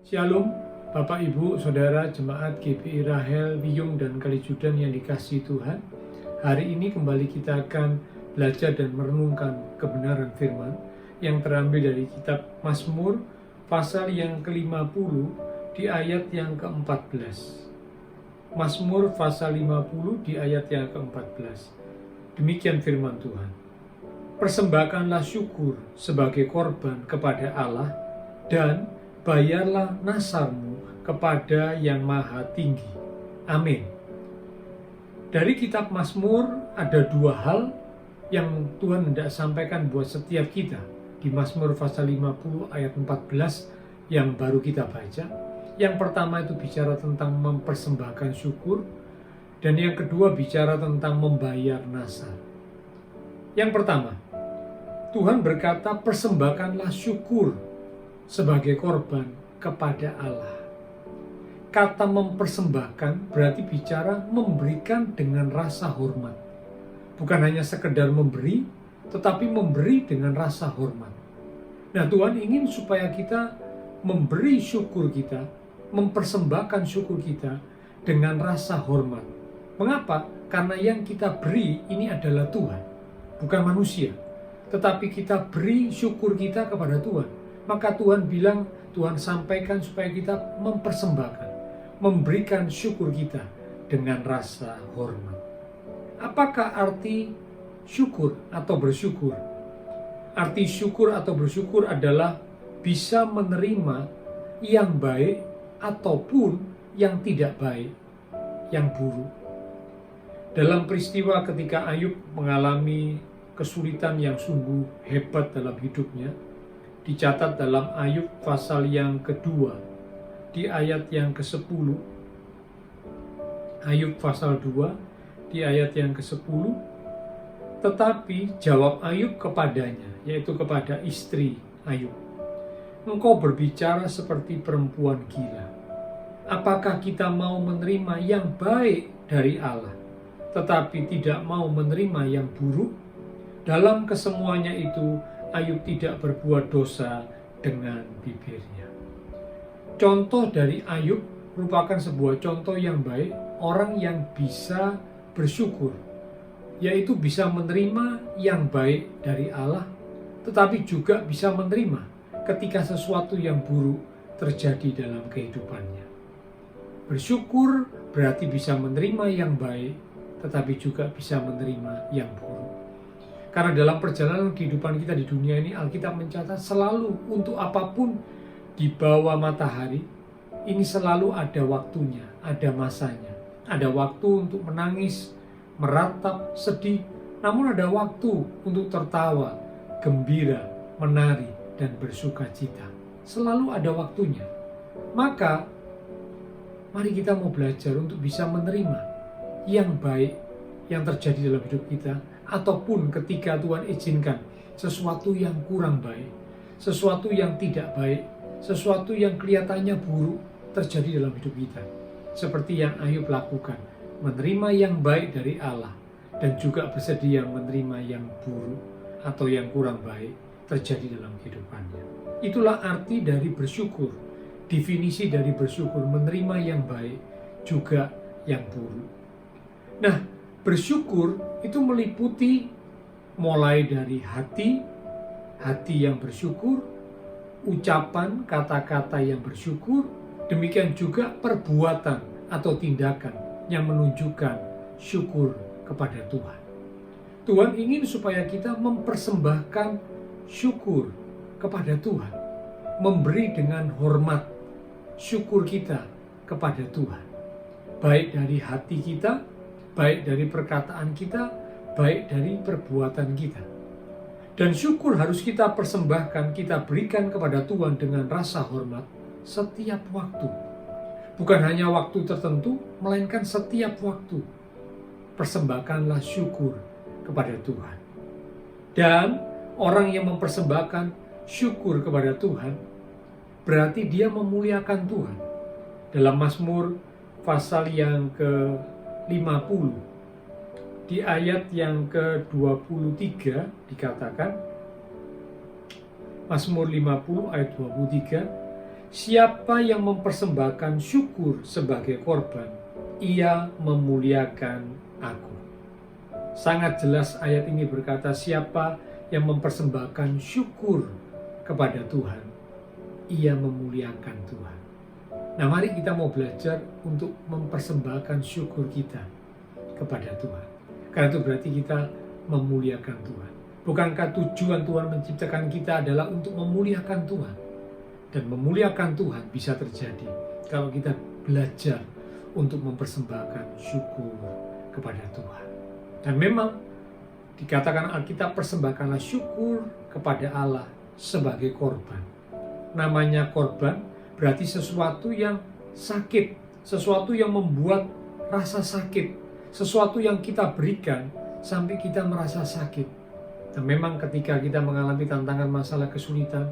Shalom, Bapak Ibu, Saudara, Jemaat GBI Rahel, Wiyung, dan Kalijudan yang dikasihi Tuhan. Hari ini kembali kita akan belajar dan merenungkan kebenaran firman yang terambil dari kitab Mazmur pasal yang ke-50 di ayat yang ke-14. Mazmur pasal 50 di ayat yang ke-14. Demikian firman Tuhan. Persembahkanlah syukur sebagai korban kepada Allah dan bayarlah nasarmu kepada Yang Maha Tinggi. Amin. Dari kitab Mazmur ada dua hal yang Tuhan hendak sampaikan buat setiap kita. Di Mazmur pasal 50 ayat 14 yang baru kita baca. Yang pertama itu bicara tentang mempersembahkan syukur, dan yang kedua bicara tentang membayar nasar. Yang pertama, Tuhan berkata, persembahkanlah syukur sebagai korban kepada Allah. Kata mempersembahkan berarti bicara memberikan dengan rasa hormat. Bukan hanya sekedar memberi, tetapi memberi dengan rasa hormat. Nah, Tuhan ingin supaya kita memberi syukur kita, mempersembahkan syukur kita dengan rasa hormat. Mengapa? Karena yang kita beri ini adalah Tuhan, bukan manusia. Tetapi kita beri syukur kita kepada Tuhan. Maka Tuhan bilang, Tuhan sampaikan supaya kita mempersembahkan, memberikan syukur kita dengan rasa hormat. Apakah arti syukur atau bersyukur? Arti syukur atau bersyukur adalah bisa menerima yang baik ataupun yang tidak baik, yang buruk. Dalam peristiwa ketika Ayub mengalami kesulitan yang sungguh hebat dalam hidupnya, dicatat dalam Ayub pasal yang kedua di ayat yang ke-10. Ayub pasal 2 di ayat yang ke-10. Tetapi jawab Ayub kepadanya, yaitu kepada istri Ayub, engkau berbicara seperti perempuan gila. Apakah kita mau menerima yang baik dari Allah, tetapi tidak mau menerima yang buruk? Dalam kesemuanya itu Ayub tidak berbuat dosa dengan bibirnya. Contoh dari Ayub merupakan sebuah contoh yang baik, orang yang bisa bersyukur, yaitu bisa menerima yang baik dari Allah, tetapi juga bisa menerima ketika sesuatu yang buruk terjadi dalam kehidupannya. Bersyukur berarti bisa menerima yang baik, tetapi juga bisa menerima yang buruk. Karena dalam perjalanan kehidupan kita di dunia ini, Alkitab mencatat selalu untuk apapun di bawah matahari, ini selalu ada waktunya, ada masanya. Ada waktu untuk menangis, meratap, sedih, namun ada waktu untuk tertawa, gembira, menari, dan bersuka cita. Selalu ada waktunya. Maka, mari kita mau belajar untuk bisa menerima yang baik yang terjadi dalam hidup kita, ataupun ketika Tuhan izinkan sesuatu yang kurang baik, sesuatu yang tidak baik, sesuatu yang kelihatannya buruk terjadi dalam hidup kita. Seperti yang Ayub lakukan, menerima yang baik dari Allah dan juga bersedia menerima yang buruk atau yang kurang baik terjadi dalam kehidupannya. Itulah arti dari bersyukur. Definisi dari bersyukur, menerima yang baik juga yang buruk. Nah, bersyukur itu meliputi mulai dari hati yang bersyukur, ucapan, kata-kata yang bersyukur, demikian juga perbuatan atau tindakan yang menunjukkan syukur kepada Tuhan. Tuhan ingin supaya kita mempersembahkan syukur kepada Tuhan, memberi dengan hormat syukur kita kepada Tuhan, baik dari hati kita, baik dari perkataan kita, baik dari perbuatan kita. Dan syukur harus kita persembahkan, kita berikan kepada Tuhan dengan rasa hormat setiap waktu. Bukan hanya waktu tertentu, melainkan setiap waktu. Persembahkanlah syukur kepada Tuhan. Dan orang yang mempersembahkan syukur kepada Tuhan, berarti dia memuliakan Tuhan. Dalam Mazmur pasal yang ke-50 di ayat yang ke-23 dikatakan, Mazmur 50 ayat 23, Siapa yang mempersembahkan syukur sebagai korban, ia memuliakan aku. Sangat jelas ayat ini berkata, siapa yang mempersembahkan syukur kepada Tuhan, ia memuliakan Tuhan. Nah, mari kita mau belajar untuk mempersembahkan syukur kita kepada Tuhan. Karena itu berarti kita memuliakan Tuhan. Bukankah tujuan Tuhan menciptakan kita adalah untuk memuliakan Tuhan? Dan memuliakan Tuhan bisa terjadi kalau kita belajar untuk mempersembahkan syukur kepada Tuhan. Dan memang dikatakan Alkitab, persembahkanlah syukur kepada Allah sebagai korban. Namanya korban berarti sesuatu yang sakit, sesuatu yang membuat rasa sakit, sesuatu yang kita berikan sampai kita merasa sakit. Dan memang ketika kita mengalami tantangan, masalah, kesulitan,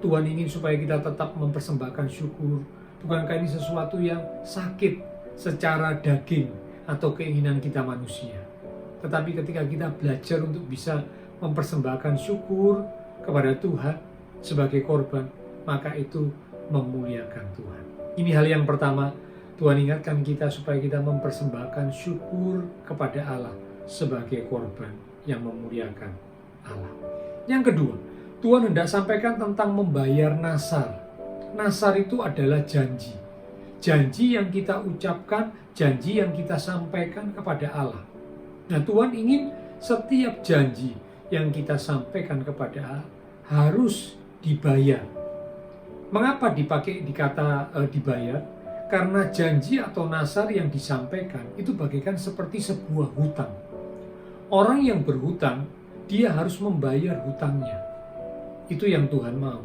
Tuhan ingin supaya kita tetap mempersembahkan syukur. Bukankah ini sesuatu yang sakit secara daging atau keinginan kita manusia? Tetapi ketika kita belajar untuk bisa mempersembahkan syukur kepada Tuhan sebagai korban, maka itu memuliakan Tuhan. Ini hal yang pertama, Tuhan ingatkan kita supaya kita mempersembahkan syukur kepada Allah sebagai korban yang memuliakan Allah. Yang kedua, Tuhan hendak sampaikan tentang membayar nasar. Nasar itu adalah janji. Janji yang kita ucapkan, janji yang kita sampaikan kepada Allah. Nah, Tuhan ingin setiap janji yang kita sampaikan kepada Allah harus dibayar. Mengapa dipakai dibayar? Karena janji atau nasar yang disampaikan itu bagaikan seperti sebuah hutang. Orang yang berhutang, dia harus membayar hutangnya. Itu yang Tuhan mau.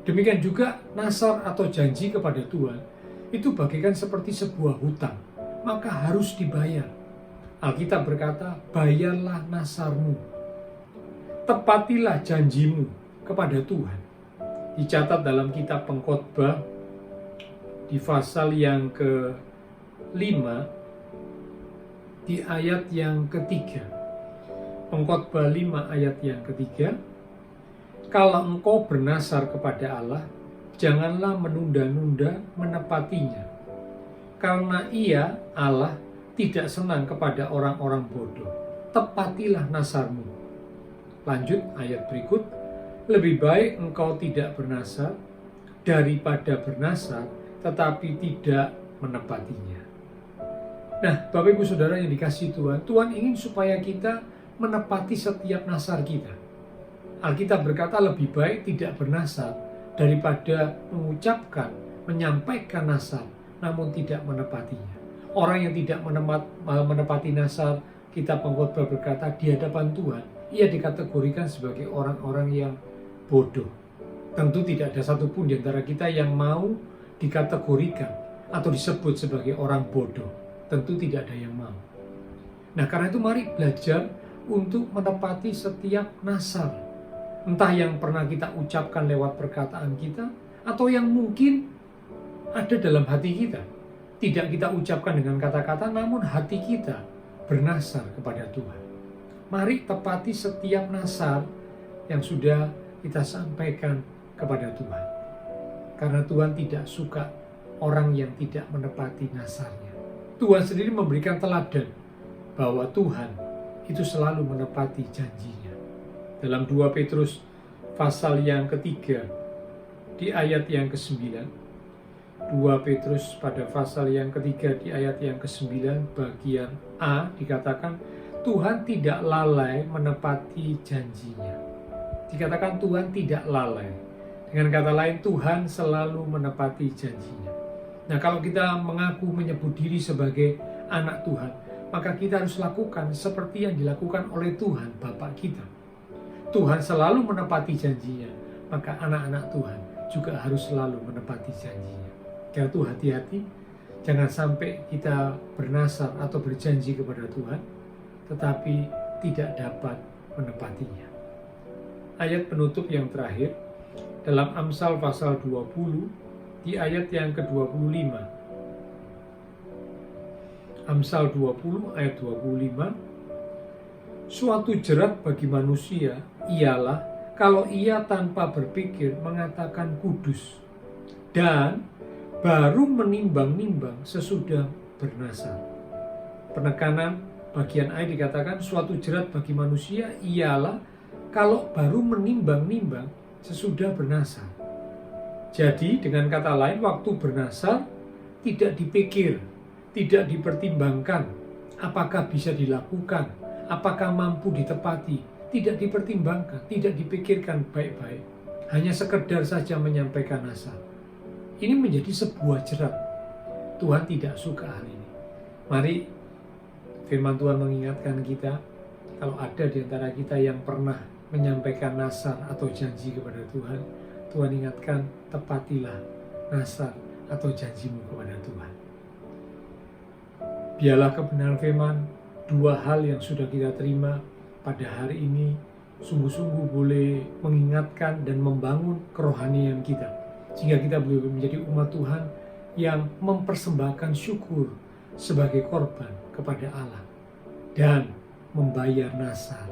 Demikian juga nasar atau janji kepada Tuhan itu bagaikan seperti sebuah hutang, maka harus dibayar. Alkitab berkata, bayarlah nasarmu, tepatilah janjimu kepada Tuhan. Dicatat dalam kitab Pengkhotbah di pasal yang ke-5 di ayat yang ketiga. Pengkhotbah 5 ayat yang ketiga, kalau engkau bernasar kepada Allah, janganlah menunda-nunda menepatinya. Karena Ia, Allah, tidak senang kepada orang-orang bodoh. Tepatilah nasarmu. Lanjut ayat berikut, lebih baik engkau tidak bernasar daripada bernasar tetapi tidak menepatinya. Nah, Bapak Ibu Saudara yang dikasihi Tuhan, Tuhan ingin supaya kita menepati setiap nasar kita. Alkitab berkata lebih baik tidak bernasar daripada mengucapkan, menyampaikan nasar namun tidak menepatinya. Orang yang tidak menepati nasar, kitab Pengkhotbah berkata di hadapan Tuhan, ia dikategorikan sebagai orang-orang yang bodoh. Tentu tidak ada satupun di antara kita yang mau dikategorikan atau disebut sebagai orang bodoh. Tentu tidak ada yang mau. Nah, karena itu mari belajar untuk menepati setiap nasar. Entah yang pernah kita ucapkan lewat perkataan kita, atau yang mungkin ada dalam hati kita. Tidak kita ucapkan dengan kata-kata, namun hati kita bernasar kepada Tuhan. Mari tepati setiap nasar yang sudah kita sampaikan kepada Tuhan. Karena Tuhan tidak suka orang yang tidak menepati nasarnya. Tuhan sendiri memberikan teladan bahwa Tuhan itu selalu menepati janjinya. Dalam 2 Petrus pasal yang ketiga di ayat yang ke-9, 2 Petrus pada pasal yang ketiga di ayat yang ke-9 bagian A dikatakan Tuhan tidak lalai menepati janjinya. Dikatakan Tuhan tidak lalai. Dengan kata lain, Tuhan selalu menepati janjinya. Nah, kalau kita mengaku menyebut diri sebagai anak Tuhan, maka kita harus lakukan seperti yang dilakukan oleh Tuhan Bapa kita. Tuhan selalu menepati janjinya, maka anak-anak Tuhan juga harus selalu menepati janjinya. Karena itu hati-hati, jangan sampai kita bernasar atau berjanji kepada Tuhan, tetapi tidak dapat menepatinya. Ayat penutup yang terakhir, dalam Amsal pasal 20, di ayat yang ke-25. Amsal 20 ayat 25, suatu jerat bagi manusia ialah kalau ia tanpa berpikir mengatakan kudus, dan baru menimbang-nimbang sesudah bernasar. Penekanan bagian A dikatakan suatu jerat bagi manusia ialah kalau baru menimbang-nimbang sesudah bernasar. Jadi dengan kata lain, waktu bernasar tidak dipikir, tidak dipertimbangkan apakah bisa dilakukan, apakah mampu ditepati, tidak dipertimbangkan, tidak dipikirkan baik-baik. Hanya sekedar saja menyampaikan nasar. Ini menjadi sebuah jerat. Tuhan tidak suka hal ini. Mari firman Tuhan mengingatkan kita, kalau ada di antara kita yang pernah menyampaikan nasar atau janji kepada Tuhan, Tuhan ingatkan, tepatilah nasar atau janjimu kepada Tuhan. Biarlah kebenaran firman, dua hal yang sudah kita terima pada hari ini sungguh-sungguh boleh mengingatkan dan membangun kerohanian kita, sehingga kita boleh menjadi umat Tuhan yang mempersembahkan syukur sebagai korban kepada Allah dan membayar nasar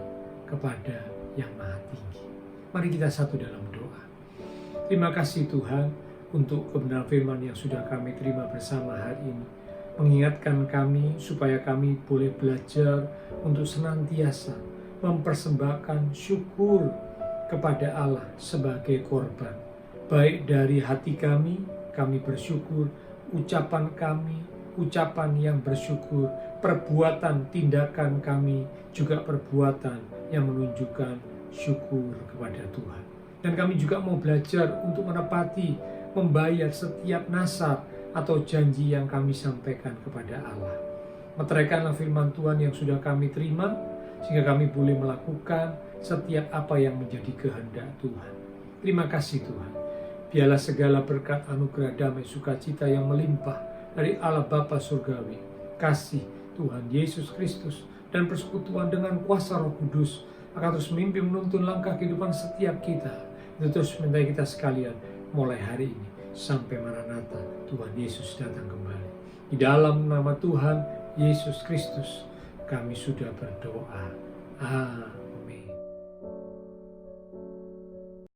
kepada Yang Maha Tinggi. Mari kita satu dalam doa. Terima kasih Tuhan untuk kebenaran firman yang sudah kami terima bersama hari ini, mengingatkan kami supaya kami boleh belajar untuk senantiasa mempersembahkan syukur kepada Allah sebagai korban, baik dari hati kami bersyukur, ucapan kami, ucapan yang bersyukur, perbuatan, tindakan kami, juga perbuatan yang menunjukkan syukur kepada Tuhan. Dan kami juga mau belajar untuk menepati, membayar setiap nasar atau janji yang kami sampaikan kepada Allah. Meteraikanlah firman Tuhan yang sudah kami terima, sehingga kami boleh melakukan setiap apa yang menjadi kehendak Tuhan. Terima kasih Tuhan. Biarlah segala berkat anugerah damai sukacita yang melimpah dari Allah Bapa Surgawi, kasih Tuhan Yesus Kristus, dan persekutuan dengan kuasa Roh Kudus akan terus memimpin menuntun langkah kehidupan setiap kita. Itu terus menyertai kita sekalian mulai hari ini sampai Maranatha Tuhan Yesus datang kembali. Di dalam nama Tuhan Yesus Kristus kami sudah berdoa. Amin.